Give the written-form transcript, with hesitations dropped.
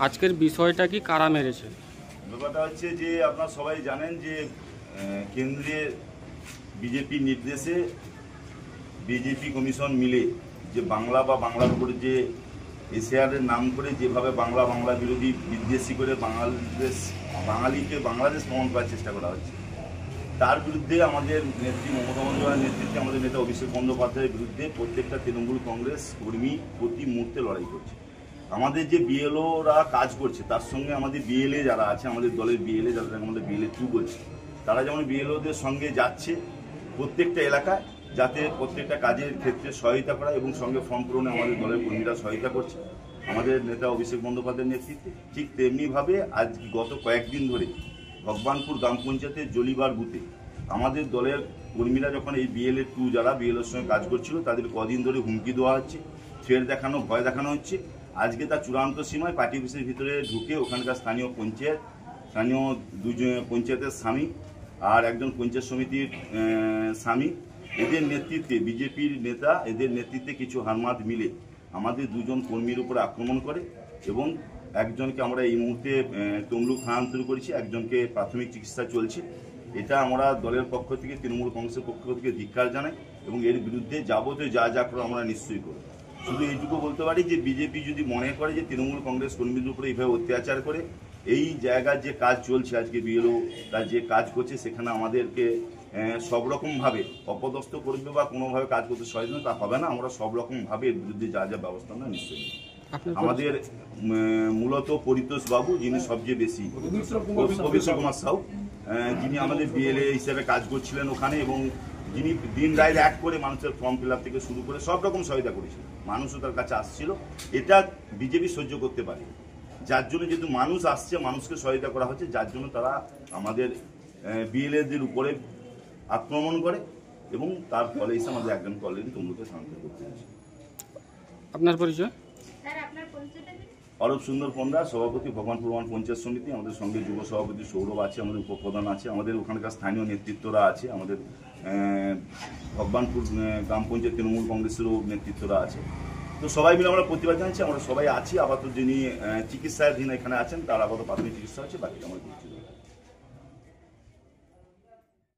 আজকের বিষয়টা কি কারা মেরেছে? ব্যাপারটা হচ্ছে যে আপনারা সবাই জানেন যে কেন্দ্রের বিজেপির নির্দেশে বিজেপি কমিশন মিলে যে বাংলা বা বাংলার উপরে যে এসআরের নাম করে যেভাবে বাংলা বিরোধী বিদ্বেষী করে বাঙালিকে বাংলাদেশ প্রমাণ করার চেষ্টা করা হচ্ছে, তার বিরুদ্ধে আমাদের নেত্রী মমতা বন্দ্যোপাধ্যায়ের নেতৃত্বে আমাদের নেতা অভিষেক বন্দ্যোপাধ্যায়ের বিরুদ্ধে প্রত্যেকটা তৃণমূল কংগ্রেস কর্মী প্রতি মুহূর্তে লড়াই করছে। আমাদের যে বিএলওরা কাজ করছে তার সঙ্গে আমাদের বিএলএ যারা আছে, আমাদের দলের বিএলএ যারা আমাদের বিএলএ 2 বলছে, তারা যেমন বিএলওদের সঙ্গে যাচ্ছে প্রত্যেকটা এলাকায়, যাতে প্রত্যেকটা কাজের ক্ষেত্রে সহায়তা করা এবং সঙ্গে ফর্ম পূরণে আমাদের দলের কর্মীরা সহায়তা করছে আমাদের নেতা অভিষেক বন্দ্যোপাধ্যায়ের নেতৃত্বে। ঠিক তেমনিভাবে আজ গত কয়েকদিন ধরে ভগবানপুর গ্রাম পঞ্চায়েতের জলিবার বুথে আমাদের দলের কর্মীরা যখন এই বিএলএ 2 যারা বিএলওর সঙ্গে কাজ করছিল তাদের কদিন ধরে হুমকি দেওয়া হচ্ছে, থ্রেট দেখানো, ভয় দেখানো হচ্ছে। আজকে তার চূড়ান্ত সীমায় পার্টি অফিসের ভিতরে ঢুকে ওখানকার স্থানীয় দুজন পঞ্চায়েতের স্বামী আর একজন পঞ্চায়েত সমিতির স্বামী, এদের নেতৃত্বে বিজেপির নেতা, এদের নেতৃত্বে কিছু হারমাত মিলে আমাদের 2 জন কর্মীর উপরে আক্রমণ করে এবং একজনকে আমরা এই মুহূর্তে তমলুক স্থানান্তর করেছি, একজনকে প্রাথমিক চিকিৎসা চলছে। এটা আমরা দলের পক্ষ থেকে, তৃণমূল কংগ্রেসের পক্ষ থেকে ধিক্কার জানাই এবং এর বিরুদ্ধে যাবতীয় যা করো আমরা নিশ্চয়ই করব। শুধু এইটুকু বলতে পারি যে বিজেপি যদি মনে করে যে তৃণমূল কংগ্রেস কর্মীদের উপরে এইভাবে অত্যাচার করে এই জায়গার যে কাজ চলছে, আজকে বিএলও তার যে কাজ করছে সেখানে আমাদেরকে সব রকমভাবে অপদস্থ করবে বা কোনোভাবে কাজ করতে সহায়তা তা হবে না। আমরা সব রকমভাবে এর বিরুদ্ধে যা ব্যবস্থা আমরা নিশ্চয়ই নেব। আমাদের মূলত পরিতোষ বাবু, যিনি সবচেয়ে বেশি, অভিষেক কুমার সাউ, যিনি আমাদের বিএলএ হিসেবে কাজ করছিলেন ওখানে এবং যিনি দিন রাত এক করে মানুষের ফর্ম ফিল আপ থেকে শুরু করে সব রকম সহায়তা করেছিলেন, মানুষও তার কাছে আসছিল। এটা বিজেপি সহ্য করতে পারে, যার জন্য যেহেতু মানুষ আসছে, মানুষকে সহায়তা করা হচ্ছে, যার জন্য তারা আমাদের বিএলএদের উপরে আক্রমণ করে এবং তার ফলে এসে আমাদের একজন অলরেডি তমলুকে স্থানান্তর করতে হয়েছে। আপনার পরিচয়? অরূপ সুন্দর পণ্ডা, সভাপতি ভগবানপুর পঞ্চায়েত সমিতি। আমাদের সঙ্গে যুব সভাপতি সৌরভ আছে, আমাদের উপপ্রধান আছে, আমাদের ওখানকার স্থানীয় নেতৃত্বরা আছে, আমাদের ভগবানপুর গ্রাম পঞ্চায়েত তৃণমূল কংগ্রেসেরও নেতৃত্বরা আছে। তো সবাই মিলে আমরা প্রতিবাদ জানাচ্ছি। আমরা সবাই আছি। আপাতত যিনি চিকিৎসাধীন এখানে আছেন তার আপাতত প্রাথমিক চিকিৎসা হচ্ছে, বাকি আমরা